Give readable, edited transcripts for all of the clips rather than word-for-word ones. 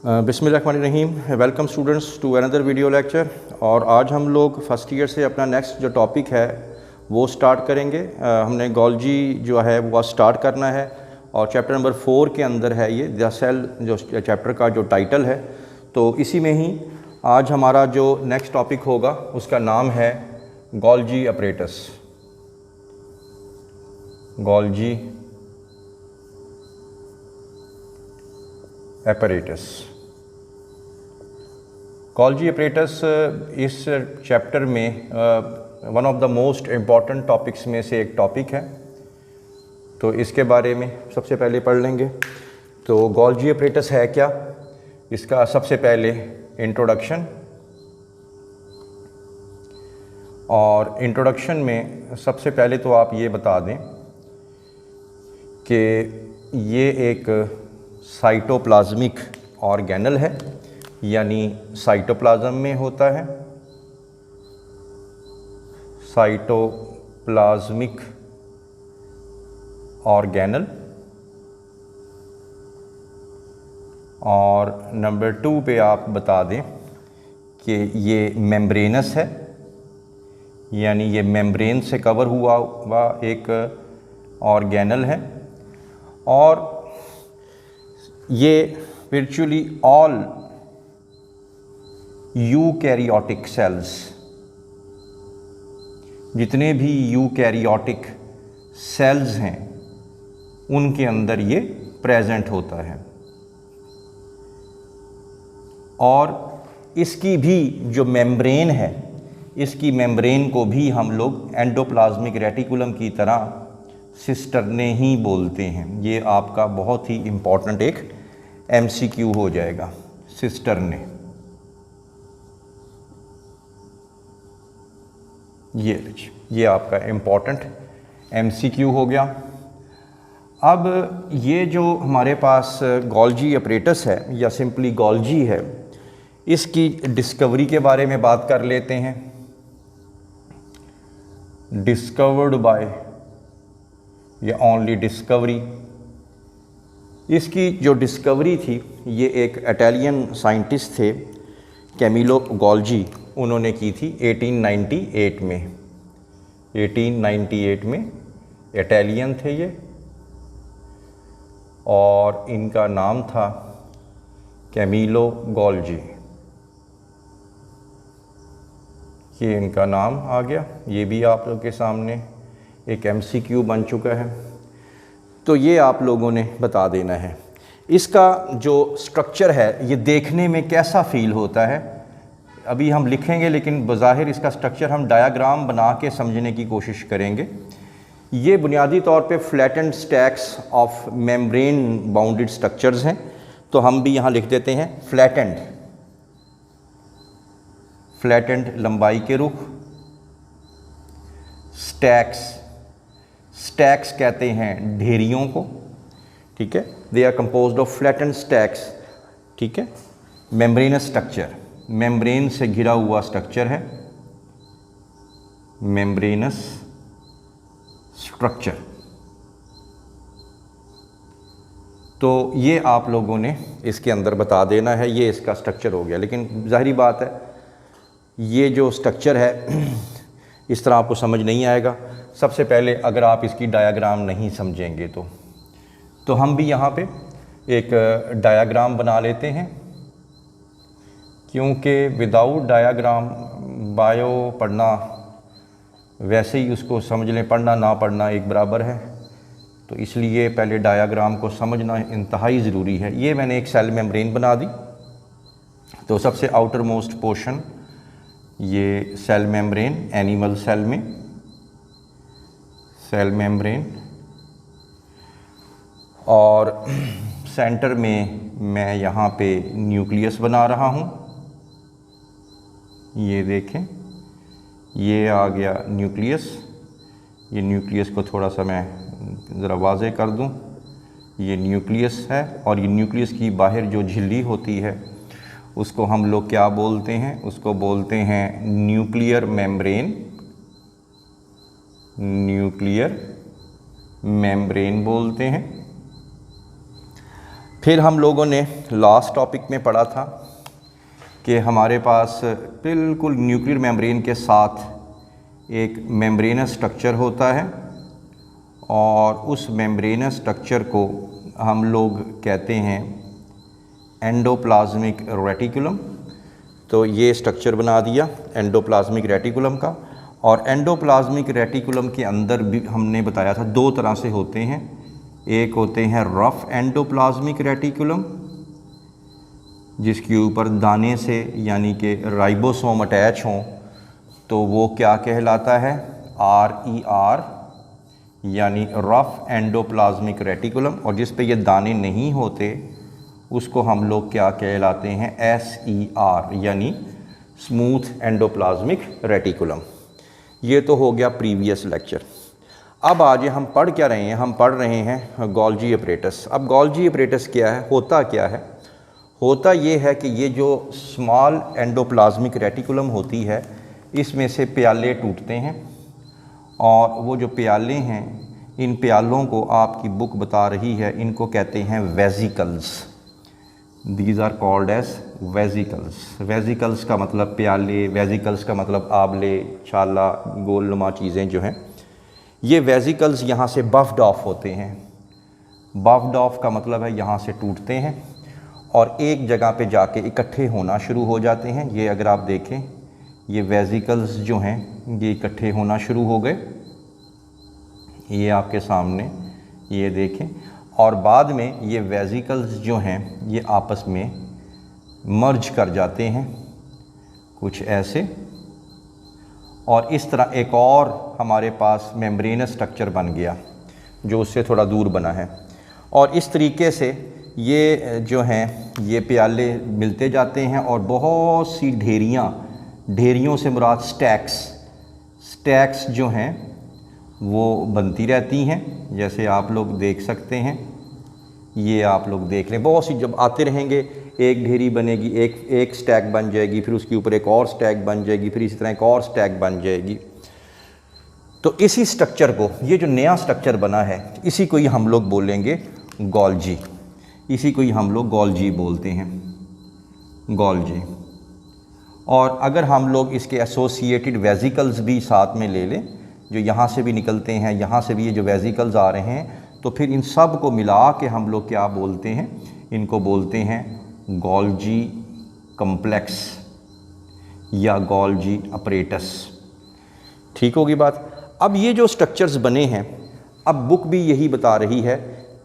बिस्मिल्लाहिर्रहमानिर्रहीम। Welcome students to another video lecture. और आज हम लोग फर्स्ट ईयर से अपना नेक्स्ट जो टॉपिक है वो स्टार्ट करेंगे। हमने गोल्जी जो है वो स्टार्ट करना है और चैप्टर नंबर 4 के अंदर है ये द सेल, जो चैप्टर का जो टाइटल है। तो इसी में ही आज हमारा जो नेक्स्ट टॉपिक होगा उसका नाम है Golgi apparatus. Golgi apparatus। Golgi apparatus इस चैप्टर में one of the most important topics में से एक टॉपिक है, तो इसके बारे में सबसे पहले पढ़ लेंगे। तो गोल्जी apparatus है क्या, इसका सबसे पहले इंट्रोडक्शन। और इंट्रोडक्शन में सबसे पहले तो आप ये बता दें कि ये एक साइटोप्लाज्मिक ऑर्गेनल है, यानी साइटोप्लाज्म में होता है। Cytoplasmic organelle. और नंबर 2 पे आप बता दें कि ये मेम्ब्रेनस है, यानी ये मेम्ब्रेन से कवर हुआ एक ऑर्गेनल है। और ये वर्चुअली ऑल यूकैरियोटिक सेल्स, जितने भी यूकैरियोटिक सेल्स हैं उनके अंदर ये प्रेजेंट होता है। और इसकी भी जो मेम्ब्रेन है, इसकी मेम्ब्रेन को भी हम लोग एंडोप्लाज्मिक रेटिकुलम की तरह सिस्टर्ने ही बोलते हैं। ये आपका बहुत ही इम्पॉर्टेंट एक MCQ हो जाएगा, सिस्टर्ने। ये आपका इम्पॉर्टेंट MCQ हो गया। अब ये जो हमारे पास गोल्जी अपरेटस है या सिंपली गोल्जी है, इसकी डिस्कवरी के बारे में बात कर लेते हैं। डिस्कवर्ड बाय या ओनली डिस्कवरी। इसकी जो डिस्कवरी थी, ये एक इटालियन साइंटिस्ट थे कैमिलो गोल्जी, उन्होंने की थी 1898 में। 1898 में इटालियन थे ये, और इनका नाम था कैमिलो गोल्जी। ये इनका नाम आ गया, ये भी आप लोगों के सामने एक MCQ बन चुका है। तो ये आप लोगों ने बता देना है। इसका जो स्ट्रक्चर है ये देखने में कैसा फील होता है अभी हम लिखेंगे, लेकिन बज़ाहिर इसका स्ट्रक्चर हम डायग्राम बना के समझने की कोशिश करेंगे। ये बुनियादी तौर पे flattened stacks of membrane bounded structures हैं। तो हम भी यहाँ लिख देते हैं फ्लैटेंड। फ्लैटेंड लंबाई के रुख। स्टैक्स कहते हैं ढेरियों को, ठीक है। They are composed of flattened stacks, ठीक है। मेम्ब्रेनस स्ट्रक्चर, मेम्ब्रेन से घिरा हुआ स्ट्रक्चर है, मेम्ब्रेनस स्ट्रक्चर। तो ये आप लोगों ने इसके अंदर बता देना है, ये इसका स्ट्रक्चर हो गया। लेकिन जाहिर बात है ये जो स्ट्रक्चर है इस तरह आपको समझ नहीं आएगा। सबसे पहले अगर आप इसकी डायग्राम नहीं समझेंगे तो हम भी यहाँ पे एक डायग्राम बना लेते हैं, क्योंकि विदाउट डायग्राम बायो पढ़ना वैसे ही उसको समझ लें, पढ़ना ना पढ़ना एक बराबर है। तो इसलिए पहले डायग्राम को समझना इंतहाई ज़रूरी है। ये मैंने एक सेल मेम्ब्रेन बना दी। तो सबसे आउटर मोस्ट पोर्शन ये सेल मेम्ब्रेन, एनिमल सेल में सेल मेम्ब्रेन, और सेंटर में मैं यहाँ पे न्यूक्लियस बना रहा हूँ। ये देखें, ये आ गया न्यूक्लियस। ये न्यूक्लियस को थोड़ा सा मैं ज़रा वाज़े कर दूँ। ये न्यूक्लियस है, और ये न्यूक्लियस की बाहर जो झिल्ली होती है उसको हम लोग क्या बोलते हैं, उसको बोलते हैं न्यूक्लियर मेम्ब्रेन। न्यूक्लियर मेम्ब्रेन बोलते हैं। फिर हम लोगों ने लास्ट टॉपिक में पढ़ा था कि हमारे पास बिल्कुल न्यूक्लियर मेम्ब्रेन के साथ एक मेम्ब्रेनस स्ट्रक्चर होता है और उस मेम्ब्रेनस स्ट्रक्चर को हम लोग कहते हैं एंडोप्लाज्मिक रेटिकुलम। तो ये स्ट्रक्चर बना दिया एंडोप्लाज्मिक रेटिकुलम का। और एंडोप्लाज्मिक रेटिकुलम के अंदर भी हमने बताया था दो तरह से होते हैं, एक होते हैं रफ एंडोप्लाज्मिक रेटिकुलम जिसके ऊपर दाने से यानी कि राइबोसोम अटैच हों, तो वो क्या कहलाता है, RER यानी रफ एंडोप्लाज्मिक रेटिकुलम। और जिस पे ये दाने नहीं होते उसको हम लोग क्या कहलाते हैं, SER यानी स्मूथ एंडोप्लाज्मिक रेटिकुलम। ये तो हो गया प्रीवियस लेक्चर। अब आज हम पढ़ क्या रहे हैं, हम पढ़ रहे हैं गोल्जी अपरेटस। अब गोल्जी अपरेटस क्या है, होता क्या है, होता ये है कि ये जो स्मॉल एंडोप्लाज्मिक रेटिकुलम होती है इसमें से प्याले टूटते हैं और वो जो प्याले हैं इन प्यालों को आपकी बुक बता रही है, इनको कहते हैं vesicles. These are called as vesicles. Vesicles का मतलब प्याले, वेजिकल्स का मतलब आबले, छाला, गोलनुमा चीज़ें जो हैं, ये वेजिकल्स यहाँ से बफ्ड ऑफ होते हैं। बफ्ड ऑफ का मतलब है यहाँ से टूटते हैं और एक जगह पे जाके इकट्ठे होना शुरू हो जाते हैं। ये अगर आप देखें ये वेजिकल्स जो हैं ये इकट्ठे होना शुरू हो गए, ये आपके सामने ये देखें। और बाद में ये वेजिकल्स जो हैं ये आपस में मर्ज कर जाते हैं कुछ ऐसे, और इस तरह एक और हमारे पास मेम्ब्रेनस स्ट्रक्चर बन गया जो उससे थोड़ा दूर बना है। और इस तरीके से ये जो हैं ये प्याले मिलते जाते हैं और बहुत सी ढेरियों से मुराद स्टैक्स जो हैं वो बनती रहती हैं। जैसे आप लोग देख सकते हैं, ये आप लोग देख लें, बहुत सी जब आते रहेंगे एक ढेरी बनेगी, एक स्टैक बन जाएगी, फिर उसके ऊपर एक और स्टैक बन जाएगी, फिर इसी तरह एक और स्टैक बन जाएगी। तो इसी स्ट्रक्चर को, ये जो नया स्ट्रक्चर बना है, इसी को ही हम लोग बोलेंगे गोल्जी। इसी को ही हम लोग गोल्जी बोलते हैं, गोल्जी। और अगर हम लोग इसके एसोसिएटेड वेजिकल्स भी साथ में ले लें, जो यहाँ से भी निकलते हैं, यहाँ से भी ये जो वेजिकल्स आ रहे हैं, तो फिर इन सब को मिला के हम लोग क्या बोलते हैं, इनको बोलते हैं गोल्जी कम्प्लेक्स या गोल्जी अपरेटस। ठीक होगी बात। अब ये जो स्ट्रक्चर्स बने हैं, अब बुक भी यही बता रही है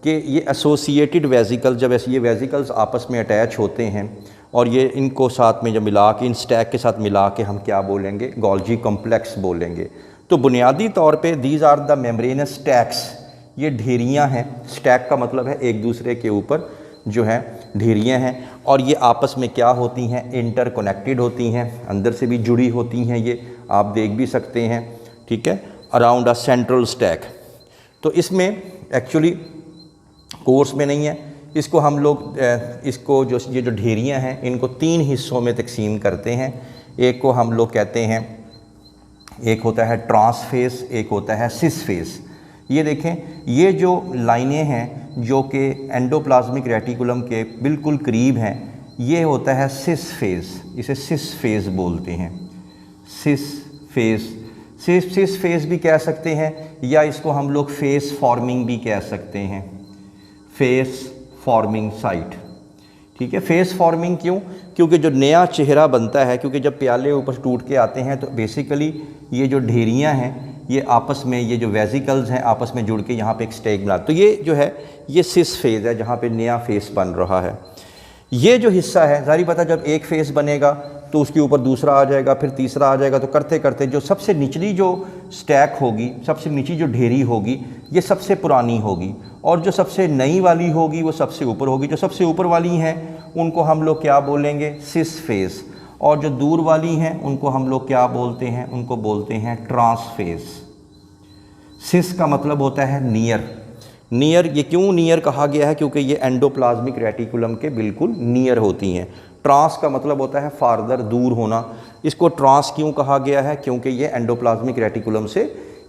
कि ये एसोसिएटेड वेजिकल, जब ऐसे ये वेजिकल्स आपस में अटैच होते हैं और ये इनको साथ में जब मिला के, इन स्टैक के साथ मिला के हम क्या बोलेंगे, गोल्जी कम्प्लेक्स बोलेंगे। तो बुनियादी तौर पे these are the membranous stacks, ये ढेरियाँ हैं। स्टैक का मतलब है एक दूसरे के ऊपर जो है ढेरियाँ हैं, और ये आपस में क्या होती हैं, इंटरकनेक्टेड होती हैं, अंदर से भी जुड़ी होती हैं। ये आप देख भी सकते हैं, ठीक है, अराउंड अ सेंट्रल स्टैक। तो इसमें एक्चुअली कोर्स में नहीं है, इसको हम लोग इसको जो ये जो ढेरियाँ हैं इनको 3 हिस्सों में तकसीम करते हैं। एक को हम लोग कहते हैं, एक होता है ट्रांसफेस, एक होता है सिस फेस। ये देखें, ये जो लाइनें हैं जो कि एंडोप्लाज्मिक रेटिकुलम के बिल्कुल करीब हैं, ये होता है सिस फेस। इसे सिस फेस बोलते हैं, सिस फेस। सिस फेस भी कह सकते हैं, या इसको हम लोग फेस फॉर्मिंग भी कह सकते हैं, फेस फॉर्मिंग साइट। ठीक है, फेस फॉर्मिंग क्यों? क्योंकि जो नया चेहरा बनता है, क्योंकि जब प्याले ऊपर टूट के आते हैं तो बेसिकली ये जो ढेरियाँ हैं ये आपस में, ये जो वेजिकल्स हैं आपस में जुड़ के यहाँ पे एक स्टैक बना, तो ये जो है ये सिस फेज़ है जहाँ पे नया फेस बन रहा है। ये जो हिस्सा है, ज़ाहिर पता जब एक फेस बनेगा तो उसके ऊपर दूसरा आ जाएगा, फिर तीसरा आ जाएगा, तो करते करते जो सबसे निचली जो स्टैक होगी, सबसे नीची जो ढेरी होगी, ये सबसे पुरानी होगी, और जो सबसे नई वाली होगी वो सबसे ऊपर होगी। जो सबसे ऊपर वाली हैं उनको हम लोग क्या बोलेंगे, सिस फेस, और जो दूर वाली हैं उनको हम लोग क्या बोलते हैं, उनको बोलते हैं ट्रांसफेस। सिस का मतलब होता है नियर। नियर, ये क्यों नियर कहा गया है? क्योंकि ये एंडोप्लाज्मिक रेटिकुलम के बिल्कुल नियर होती हैं। ट्रांस का मतलब होता है फार्दर, दूर होना। इसको ट्रांस क्यों कहा गया है? क्योंकि ये एंडोप्लाज्मिक रेटिकुलम से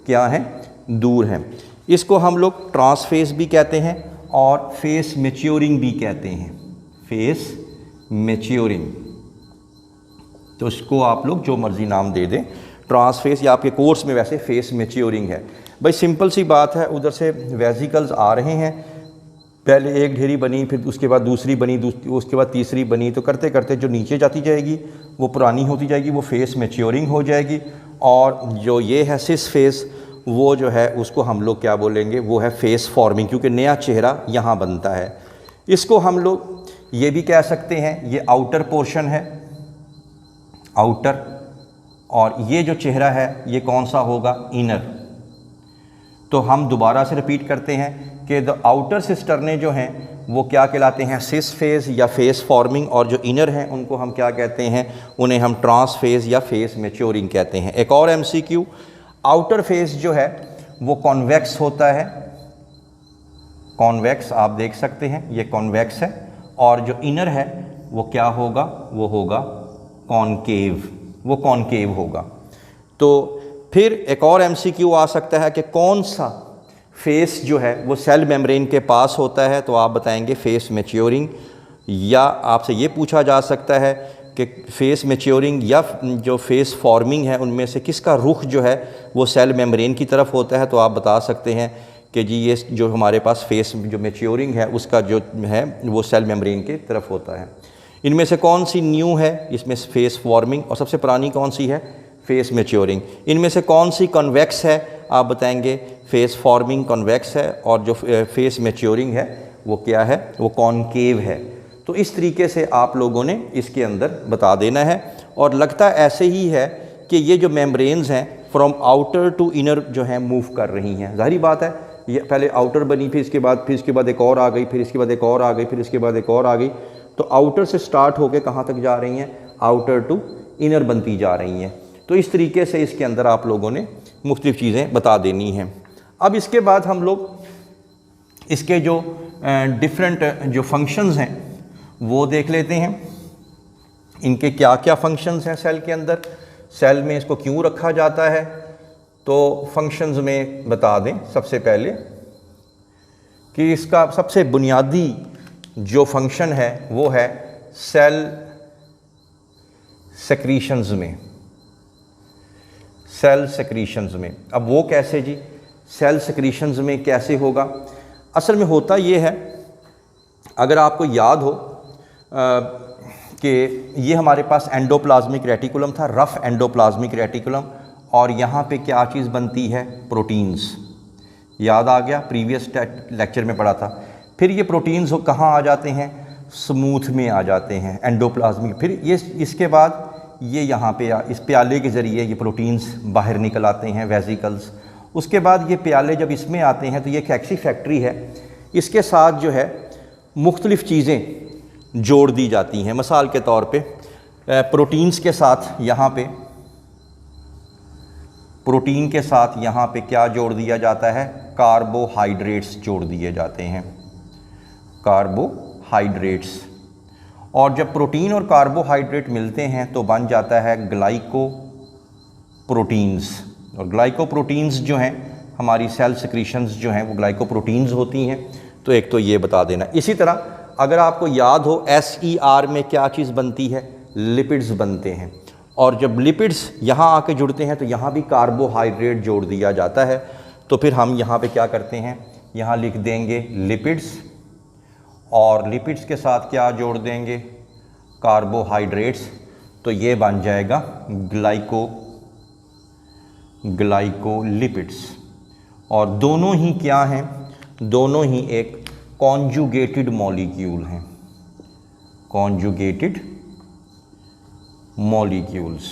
क्या है, दूर हैं। इसको हम लोग ट्रांसफेस भी कहते हैं, और फेस मैच्योरिंग भी कहते हैं, फेस मैच्योरिंग। तो इसको आप लोग जो मर्ज़ी नाम दे दें, ट्रांसफेस या आपके कोर्स में वैसे फेस मैच्योरिंग है। भाई सिंपल सी बात है, उधर से वेसिकल्स आ रहे हैं, पहले एक ढेरी बनी, फिर उसके बाद दूसरी बनी, उसके बाद तीसरी बनी, तो करते करते जो नीचे जाती जाएगी वो पुरानी होती जाएगी, वो फेस मैच्योरिंग हो जाएगी। और जो ये है सिस फेस, वो जो है उसको हम लोग क्या बोलेंगे, वो है फेस फॉर्मिंग, क्योंकि नया चेहरा यहाँ बनता है। इसको हम लोग ये भी कह सकते हैं, ये आउटर पोर्शन है, आउटर, और ये जो चेहरा है ये कौन सा होगा, इनर। तो हम दोबारा से रिपीट करते हैं कि द आउटर सिस्टर्ने जो हैं वो क्या कहलाते हैं, सिस फेस या फेस फॉर्मिंग, और जो इनर हैं उनको हम क्या कहते हैं, उन्हें हम ट्रांस फेस या फेस मैच्योरिंग कहते हैं। एक और एमसीक्यू, आउटर फेस जो है वो कॉन्वेक्स होता है, कॉन्वेक्स आप देख सकते हैं, ये कॉन्वेक्स है, और जो इनर है वो क्या होगा, वो होगा कॉनकेव, वो कॉनकेव होगा। तो फिर एक और एमसीक्यू आ सकता है कि कौन सा फेस जो है वो सेल मेम्ब्रेन के पास होता है, तो आप बताएंगे फेस मैच्योरिंग। या आपसे ये पूछा जा सकता है कि फेस मैच्योरिंग या जो फेस फॉर्मिंग है उनमें से किसका रुख जो है वो सेल मेम्ब्रेन की तरफ होता है, तो आप बता सकते हैं कि जी ये जो हमारे पास फेस जो मैच्योरिंग है उसका जो है वो सेल मेम्ब्रेन की तरफ होता है। इनमें से कौन सी न्यू है, इसमें फेस फॉर्मिंग, और सबसे पुरानी कौन सी है, फेस मैच्योरिंग। इनमें से कौन सी कन्वेक्स है, आप बताएंगे फेस फॉर्मिंग कन्वेक्स है, और जो फेस मैच्योरिंग है वो क्या है, वो कॉनकेव है। तो इस तरीके से आप लोगों ने इसके अंदर बता देना है। और लगता ऐसे ही है कि ये जो मेम्ब्रेन्स हैं फ्रॉम आउटर टू इनर जो है मूव कर रही हैं। ज़ाहिर बात है, ये पहले आउटर बनी, फिर इसके बाद एक और आ गई, फिर इसके बाद एक और आ गई, फिर इसके बाद एक और आ गई। तो आउटर से स्टार्ट होकर कहाँ तक जा रही हैं, आउटर टू इनर बनती जा रही हैं। तो इस तरीके से इसके अंदर आप लोगों ने मुख्तलिफ़ चीज़ें बता देनी हैं। अब इसके बाद हम लोग इसके जो डिफरेंट जो फंक्शंस हैं वो देख लेते हैं, इनके क्या क्या फंक्शंस हैं सेल के अंदर, सेल में इसको क्यों रखा जाता है। तो फंक्शंस में बता दें सबसे पहले कि इसका सबसे बुनियादी जो फंक्शन है वो है सेल सेक्रीशंस में, सेल सेक्रीशंस में। अब वो कैसे जी, सेल सेक्रीशंस में कैसे होगा, असल में होता ये है, अगर आपको याद हो कि ये हमारे पास एंडोप्लाज्मिक रेटिकुलम था, रफ एंडोप्लाज्मिक रेटिकुलम, और यहाँ पे क्या चीज़ बनती है, प्रोटीन्स। याद आ गया, प्रीवियस लेक्चर में पढ़ा था। फिर ये प्रोटीन्स कहाँ आ जाते हैं, स्मूथ में आ जाते हैं, एंडोप्लाज्मिक। फिर ये इसके बाद ये यहाँ पे इस प्याले के ज़रिए ये प्रोटीन्स बाहर निकल आते हैं, वेसिकल्स। उसके बाद ये प्याले जब इसमें आते हैं तो ये एक ऐसी फैक्ट्री है, इसके साथ जो है मुख्तलिफ़ चीज़ें जोड़ दी जाती हैं। मिसाल के तौर पे प्रोटीन्स के साथ यहाँ पे, प्रोटीन के साथ यहाँ पे क्या जोड़ दिया जाता है, कार्बोहाइड्रेट्स जोड़ दिए जाते हैं, कार्बोहाइड्रेट्स। और जब प्रोटीन और कार्बोहाइड्रेट मिलते हैं तो बन जाता है ग्लाइकोप्रोटीन्स। और ग्लाइकोप्रोटीन्स जो हैं हमारी सेल सेक्रीशंस जो हैं वो ग्लाइकोप्रोटीन्स होती हैं। तो एक तो ये बता देना। इसी तरह अगर आपको याद हो SER में क्या चीज़ बनती है, लिपिड्स बनते हैं। और जब लिपिड्स यहाँ आके जुड़ते हैं तो यहाँ भी कार्बोहाइड्रेट जोड़ दिया जाता है। तो फिर हम यहाँ पे क्या करते हैं, यहाँ लिख देंगे लिपिड्स, और लिपिड्स के साथ क्या जोड़ देंगे, कार्बोहाइड्रेट्स। तो ये बन जाएगा ग्लाइकोलिपिड्स। और दोनों ही क्या हैं, दोनों ही एक कॉन्जुगेटेड मॉलिक्यूल हैं, कॉन्जुगेटेड मॉलिक्यूल्स।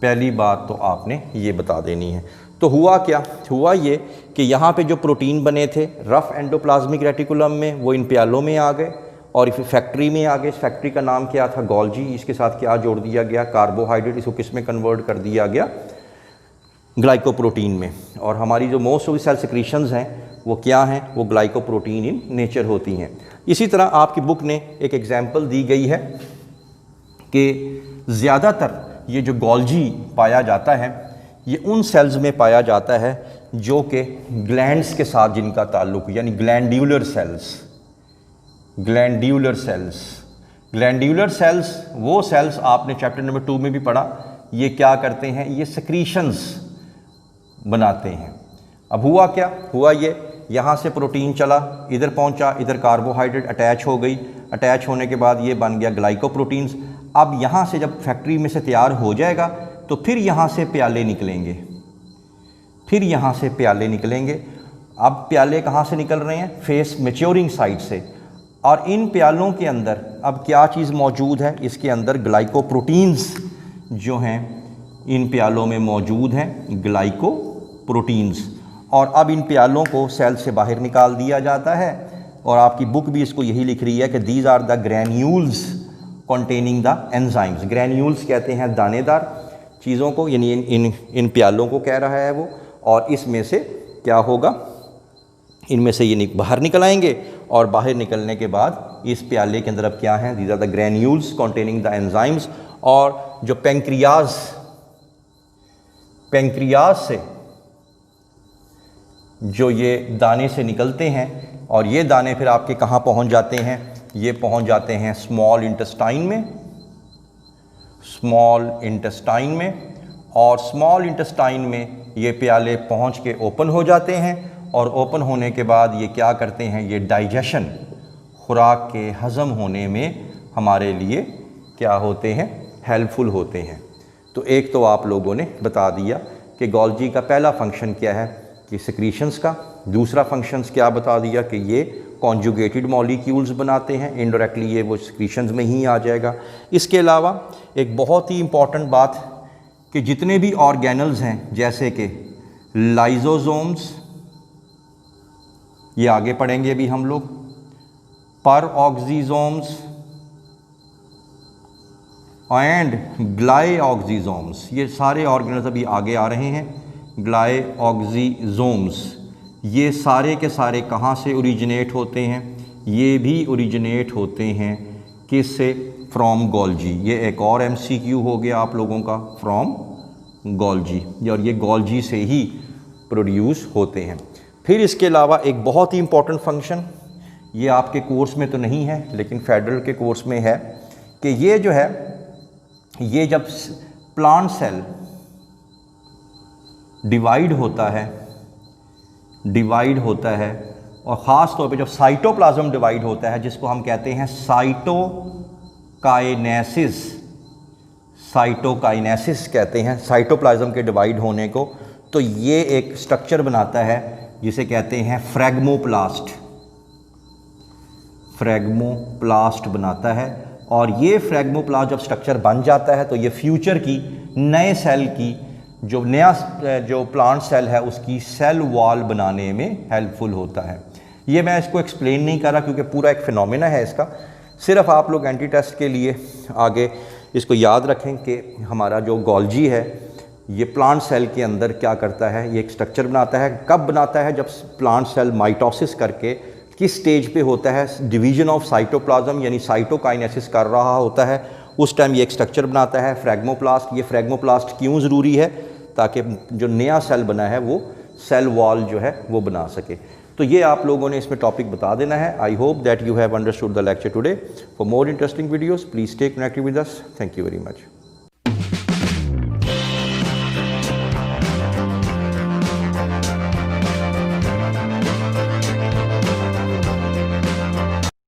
पहली बात तो आपने ये बता देनी है। तो हुआ क्या, हुआ ये कि यहाँ पे जो प्रोटीन बने थे रफ एंडोप्लाज्मिक रेटिकुलम में, वो इन प्यालों में आ गए और फिर फैक्ट्री में आ गए। इस फैक्ट्री का नाम क्या था, गोल्जी। इसके साथ क्या जोड़ दिया गया, कार्बोहाइड्रेट। इसको किस में कन्वर्ट कर दिया गया, ग्लाइकोप्रोटीन में। और हमारी जो मोस्ट ऑफ सेल सेक्रीशंस हैं वो क्या हैं, वो ग्लाइकोप्रोटीन इन नेचर होती हैं। इसी तरह आपकी बुक ने एक एग्जाम्पल दी गई है कि ज़्यादातर ये जो गोल्जी पाया जाता है ये उन सेल्स में पाया जाता है जो कि ग्लैंड्स के साथ जिनका ताल्लुक, यानी glandular cells. Glandular cells, glandular cells वो सेल्स आपने चैप्टर नंबर 2 में भी पढ़ा, ये क्या करते हैं, ये सेक्रीशंस बनाते हैं। अब हुआ क्या, हुआ ये यहाँ से प्रोटीन चला, इधर पहुँचा, इधर कार्बोहाइड्रेट अटैच हो गई, अटैच होने के बाद ये बन गया ग्लाइकोप्रोटीन्स। अब यहाँ से जब फैक्ट्री में से तैयार हो जाएगा तो फिर यहाँ से प्याले निकलेंगे, फिर यहाँ से प्याले निकलेंगे। अब प्याले कहाँ से निकल रहे हैं, फेस मैच्योरिंग साइड से। और इन प्यालों के अंदर अब क्या चीज़ मौजूद है, इसके अंदर ग्लाइकोप्रोटीन्स जो हैं इन प्यालों में मौजूद हैं, ग्लाइकोप्रोटीन्स। और अब इन प्यालों को सेल से बाहर निकाल दिया जाता है। और आपकी बुक भी इसको यही लिख रही है कि these are the granules containing the enzymes. Granules कहते हैं दानेदार चीज़ों को, यानी इन प्यालों को कह रहा है वो। और इसमें से क्या होगा, इनमें से ये बाहर निकल आएंगे और बाहर निकलने के बाद इस प्याले के अंदर अब क्या है, these are the granules containing the enzymes. और जो पेंक्रियाज से जो ये दाने से निकलते हैं और ये दाने फिर आपके कहाँ पहुँच जाते हैं, ये पहुँच जाते हैं स्मॉल इंटेस्टाइन में, स्मॉल इंटेस्टाइन में। और स्मॉल इंटेस्टाइन में ये प्याले पहुँच के ओपन हो जाते हैं। और ओपन होने के बाद ये क्या करते हैं, ये डाइजेशन, खुराक के हज़म होने में हमारे लिए क्या होते हैं, हेल्पफुल होते हैं। तो एक तो आप लोगों ने बता दिया कि गोल्जी का पहला फंक्शन क्या है कि सेक्रीशंस का, दूसरा फंक्शंस क्या बता दिया कि ये कॉन्जुगेटेड मॉलिक्यूल्स बनाते हैं, इनडायरेक्टली ये वो सेक्रीशंस में ही आ जाएगा। इसके अलावा एक बहुत ही इम्पॉर्टेंट बात कि जितने भी ऑर्गेनल्स हैं जैसे कि लाइजोसोम्स, ये आगे पढ़ेंगे अभी हम लोग, परऑक्सीसोम्स एंड ग्लाइऑक्सीसोम्स, ये सारे ऑर्गेनल्स अभी आगे आ रहे हैं। ग्लाइऑक्सीसोम्स ये सारे के सारे कहाँ से ओरिजिनेट होते हैं, ये भी ओरिजिनेट होते हैं किससे, फ्रॉम गोल्जी। ये एक और MCQ हो गया आप लोगों का, फ्रॉम गोल्जी, और ये गोल्जी से ही प्रोड्यूस होते हैं। फिर इसके अलावा एक बहुत ही इम्पॉर्टेंट फंक्शन, ये आपके कोर्स में तो नहीं है लेकिन फेडरल के कोर्स में है, कि ये जो है, ये जब प्लांट सेल डिवाइड होता है और ख़ास तौर पे जब साइटोप्लाज्म डिवाइड होता है, जिसको हम कहते हैं साइटोकाइनेसिस, साइटोकाइनेसिस कहते हैं साइटोप्लाज्म के डिवाइड होने को। तो ये एक स्ट्रक्चर बनाता है जिसे कहते हैं फ्रैगमोप्लास्ट, फ्रैगमोप्लास्ट बनाता है। और ये फ्रैगमोप्लास्ट जब स्ट्रक्चर बन जाता है तो ये फ्यूचर की नए सेल की जो नया जो प्लांट सेल है उसकी सेल वॉल बनाने में हेल्पफुल होता है। ये मैं इसको एक्सप्लेन नहीं कर रहा क्योंकि पूरा एक फिनोमेना है इसका, सिर्फ आप लोग एंटी टेस्ट के लिए आगे इसको याद रखें कि हमारा जो गोल्जी है ये प्लांट सेल के अंदर क्या करता है, ये एक स्ट्रक्चर बनाता है। कब बनाता है, जब प्लांट सेल माइटोसिस करके किस स्टेज पे होता है, डिवीजन ऑफ साइटोप्लाज्म यानी साइटोकाइनेसिस कर रहा होता है, उस टाइम ये एक स्ट्रक्चर बनाता है फ्रैगमोप्लास्ट। ये फ्रैगमोप्लास्ट क्यों ज़रूरी है, ताकि जो नया सेल बना है वो सेल वॉल जो है वो बना सके। तो ये आप लोगों ने इसमें टॉपिक बता देना है। I hope that you have understood the lecture today. For more interesting videos please stay connected with us. Thank you very much.